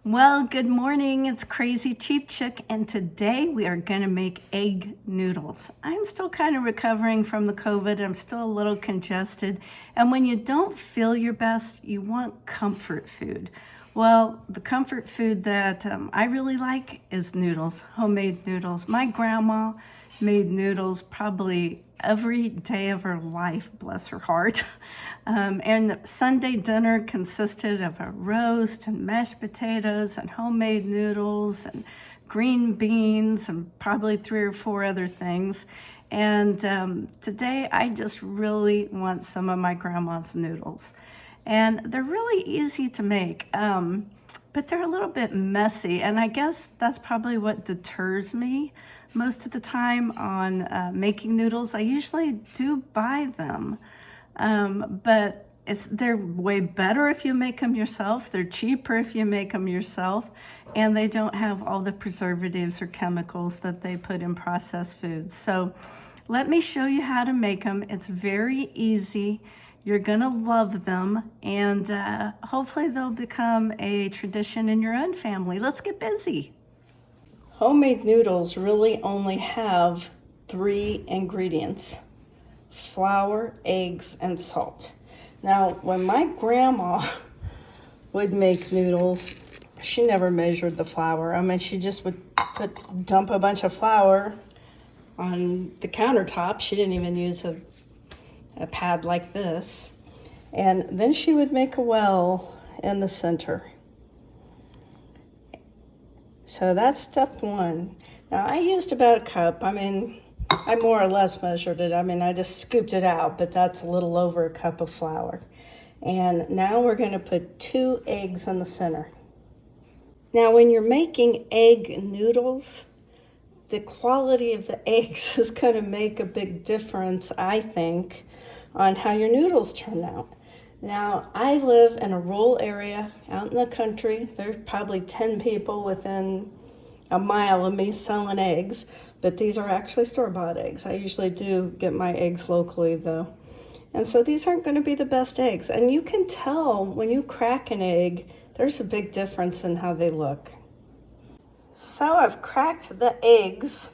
Well, good morning. It's Crazy Cheap Chick, and today we are going to make egg noodles. I'm still kind of recovering from the COVID. I'm still a little congested. And when you don't feel your best, you want comfort food. Well, the comfort food that I really like is noodles, homemade noodles. My grandma made noodles probably every day of her life, bless her heart. And Sunday dinner consisted of a roast and mashed potatoes and homemade noodles and green beans and probably 3 or 4 other things. And today I just really want some of my grandma's noodles. And they're really easy to make, but they're a little bit messy. And I guess that's probably what deters me most of the time on making noodles. I usually do buy them. But they're way better if you make them yourself. They're cheaper if you make them yourself, and they don't have all the preservatives or chemicals that they put in processed foods. So let me show you how to make them. It's very easy. You're gonna love them, and hopefully they'll become a tradition in your own family. Let's get busy. Homemade noodles really only have 3 ingredients: flour, eggs, and salt. Now, when my grandma would make noodles, she never measured the flour. I mean, she just would dump a bunch of flour on the countertop. She didn't even use a pad like this. And then she would make a well in the center. So that's step one. Now, I used about a cup. I mean, I more or less measured it. I mean, I just scooped it out, but that's a little over a cup of flour. And now we're going to put 2 eggs in the center. Now, when you're making egg noodles, the quality of the eggs is going to make a big difference, I think, on how your noodles turn out. Now, I live in a rural area out in the country. There's probably 10 people within a mile of me selling eggs, but these are actually store-bought eggs. I usually do get my eggs locally though. And so these aren't going to be the best eggs. And you can tell when you crack an egg, there's a big difference in how they look. So I've cracked the eggs,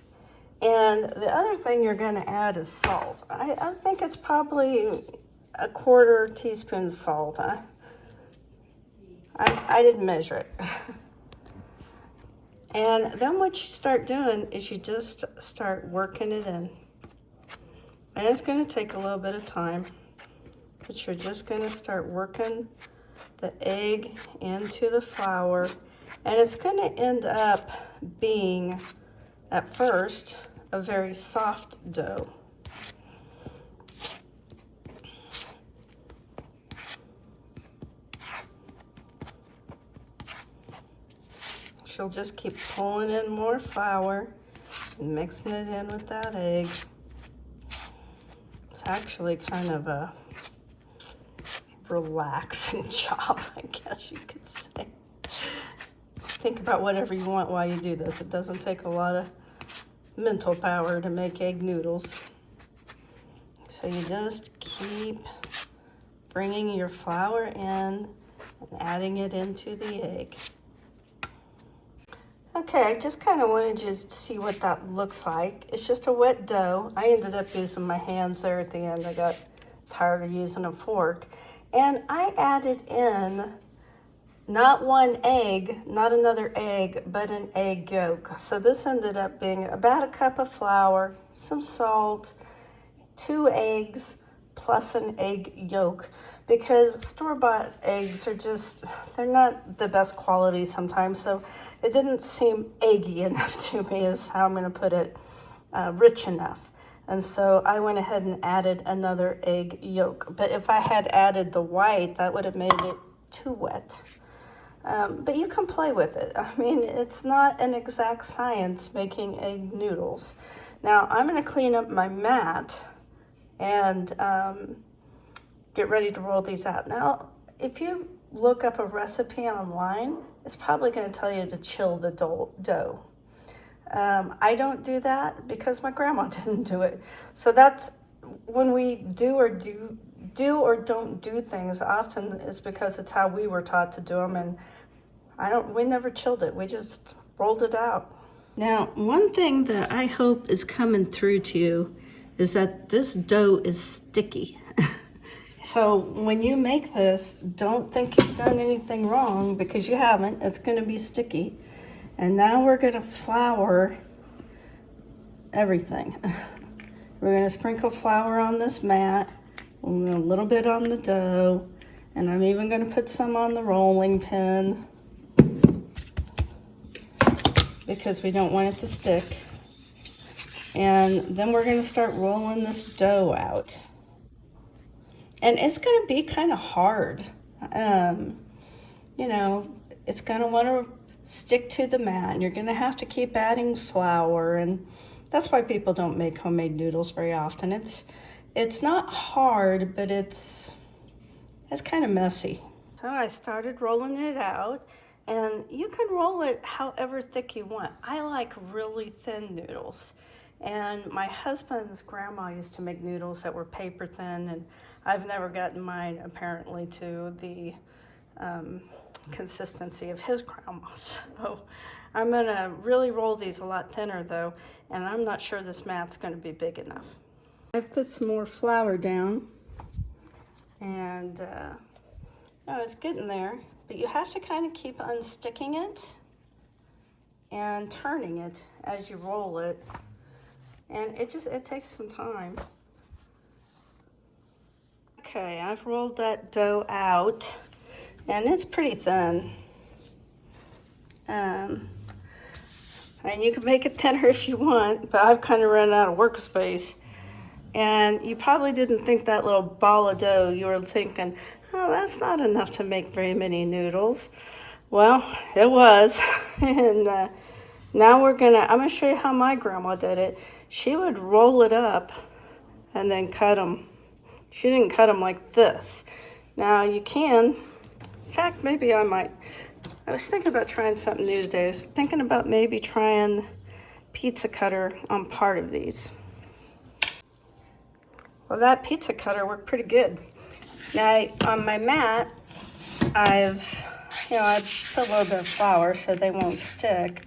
and the other thing you're going to add is salt. I think it's probably a 1/4 teaspoon salt. I didn't measure it. And then what you start doing is you just start working it in. And it's going to take a little bit of time, but you're just going to start working the egg into the flour. And it's going to end up being, at first, a very soft dough. She'll just keep pulling in more flour and mixing it in with that egg. It's actually kind of a relaxing job, I guess you could say. Think about whatever you want while you do this. It doesn't take a lot of mental power to make egg noodles. So you just keep bringing your flour in and adding it into the egg. Okay, I just kind of wanted you to see what that looks like. It's just a wet dough. I ended up using my hands there at the end. I got tired of using a fork. And I added in not 1 egg, not another egg, but an egg yolk. So this ended up being about a cup of flour, some salt, 2 eggs, plus an egg yolk, because store-bought eggs are just, they're not the best quality sometimes, so it didn't seem eggy enough to me, is how I'm going to put it, rich enough. And so I went ahead and added another egg yolk. But if I had added the white, that would have made it too wet. But you can play with it. I mean, it's not an exact science making egg noodles. Now, I'm going to clean up my mat and get ready to roll these out. Now, if you look up a recipe online, it's probably going to tell you to chill the dough. I don't do that because my grandma didn't do it. So that's when we do or don't do things, often it's because it's how we were taught to do them. And We never chilled it. We just rolled it out. Now, one thing that I hope is coming through to you is that this dough is sticky. So when you make this, don't think you've done anything wrong, because you haven't. It's going to be sticky. And now we're going to flour everything. We're going to sprinkle flour on this mat, a little bit on the dough, and I'm even going to put some on the rolling pin because we don't want it to stick. And then we're going to start rolling this dough out. And it's going to be kind of hard. You know, it's going to want to stick to the mat, and you're going to have to keep adding flour, and that's why people don't make homemade noodles very often. It's not hard, but it's kind of messy. So I started rolling it out, and you can roll it however thick you want. I like really thin noodles, and my husband's grandma used to make noodles that were paper thin, and I've never gotten mine apparently to the consistency of his grandma. So I'm gonna really roll these a lot thinner though, and I'm not sure this mat's gonna be big enough. I've put some more flour down, and oh, it's getting there, but you have to kind of keep unsticking it and turning it as you roll it, and it takes some time. Okay, I've rolled that dough out, and it's pretty thin. And you can make it thinner if you want, but I've kind of run out of workspace. And you probably didn't think that little ball of dough, you were thinking, oh, that's not enough to make very many noodles. Well, it was. And now I'm gonna show you how my grandma did it. She would roll it up and then cut them. She didn't cut them like this. Now you can, in fact, maybe I was thinking about trying something new today. I was thinking about maybe trying pizza cutter on part of these. Well, that pizza cutter worked pretty good. Now on my mat, I put a little bit of flour so they won't stick.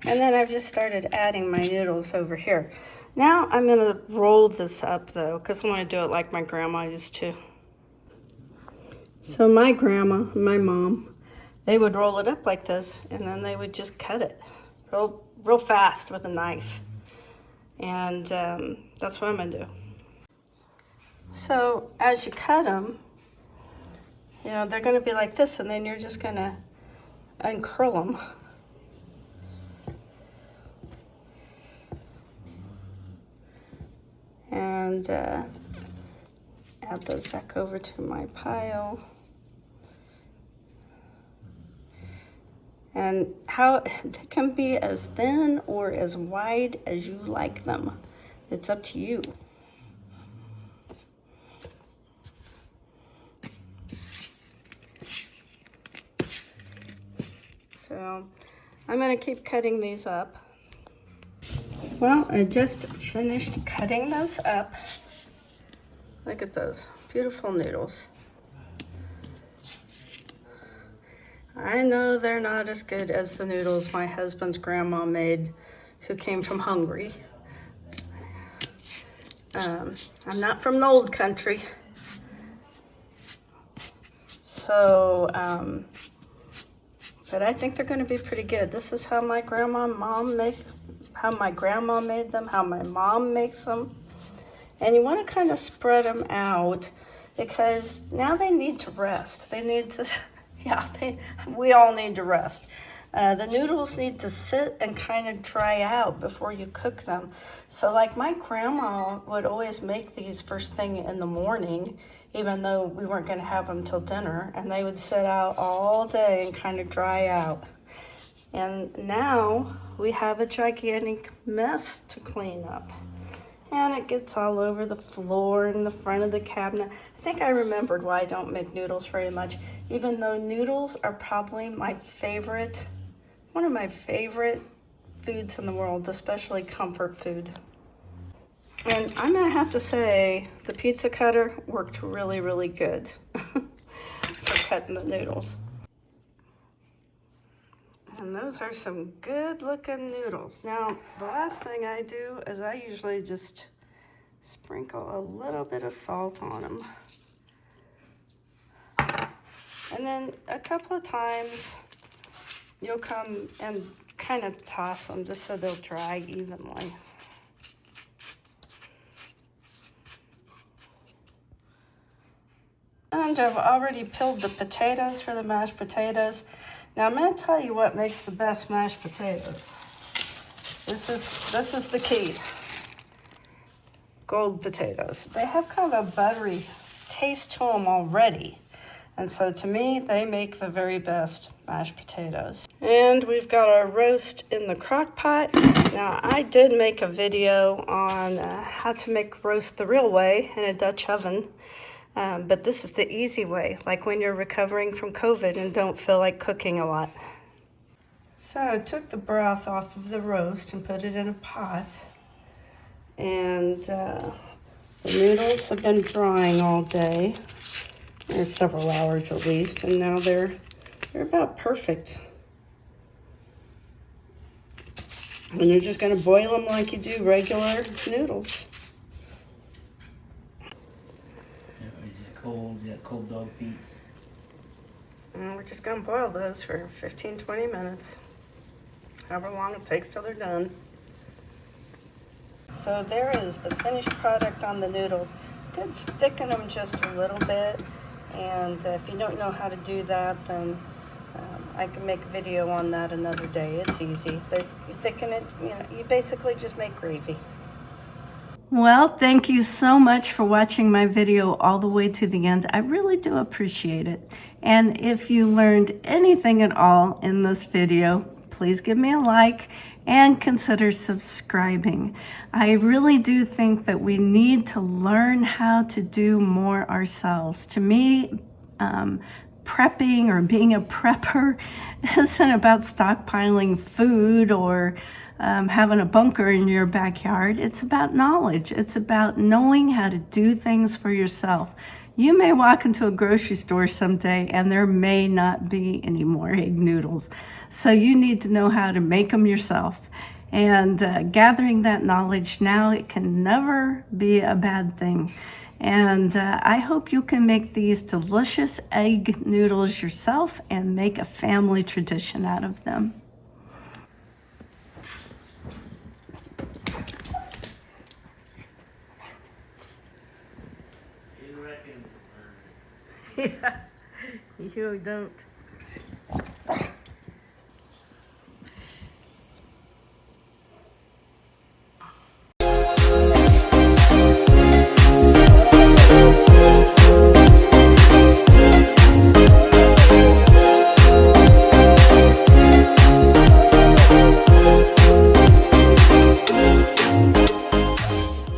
And then I've just started adding my noodles over here. Now I'm gonna roll this up though, because I want to do it like my grandma used to. So my grandma, my mom, they would roll it up like this, and then they would just cut it real fast with a knife. And that's what I'm gonna do. So as you cut them, you know, they're gonna be like this, and then you're just gonna uncurl them. And add those back over to my pile. And they can be as thin or as wide as you like them. It's up to you. So I'm gonna keep cutting these up. Well, I just finished cutting those up. Look at those beautiful noodles. I know they're not as good as the noodles my husband's grandma made, who came from Hungary. I'm not from the old country. So, but I think they're gonna be pretty good. This is how my grandma made them, how my mom makes them. And you want to kind of spread them out, because now they need to rest. They need to, we all need to rest. The noodles need to sit and kind of dry out before you cook them. So like my grandma would always make these first thing in the morning, even though we weren't going to have them till dinner, and they would sit out all day and kind of dry out. And now we have a gigantic mess to clean up. And it gets all over the floor and the front of the cabinet. I think I remembered why I don't make noodles very much, even though noodles are probably one of my favorite foods in the world, especially comfort food. And I'm gonna have to say, the pizza cutter worked really, really good for cutting the noodles. And those are some good looking noodles. Now, the last thing I do is I usually just sprinkle a little bit of salt on them. And then a couple of times you'll come and kind of toss them just so they'll dry evenly. And I've already peeled the potatoes for the mashed potatoes. Now I'm going to tell you what makes the best mashed potatoes. This is the key. Gold potatoes. They have kind of a buttery taste to them already. And so to me, they make the very best mashed potatoes. And we've got our roast in the crock pot. Now I did make a video on how to make roast the real way in a Dutch oven. But this is the easy way, like when you're recovering from COVID and don't feel like cooking a lot. So I took the broth off of the roast and put it in a pot. And the noodles have been drying all day. Several hours at least, and now they're about perfect. And you're just gonna boil them like you do regular noodles. Cold dog feet. And we're just gonna boil those for 15-20 minutes, however long it takes till they're done. So there is the finished product on the noodles. Did thicken them just a little bit, and if you don't know how to do that, then I can make a video on that another day. It's easy. You thicken it, you basically just make gravy. Well, thank you so much for watching my video all the way to the end. I really do appreciate it. And if you learned anything at all in this video, please give me a like and consider subscribing. I really do think that we need to learn how to do more ourselves. To me, prepping or being a prepper isn't about stockpiling food or having a bunker in your backyard. It's about knowledge. It's about knowing how to do things for yourself. You may walk into a grocery store someday and there may not be any more egg noodles. So you need to know how to make them yourself. And gathering that knowledge now, it can never be a bad thing. And I hope you can make these delicious egg noodles yourself and make a family tradition out of them. Yeah, you don't.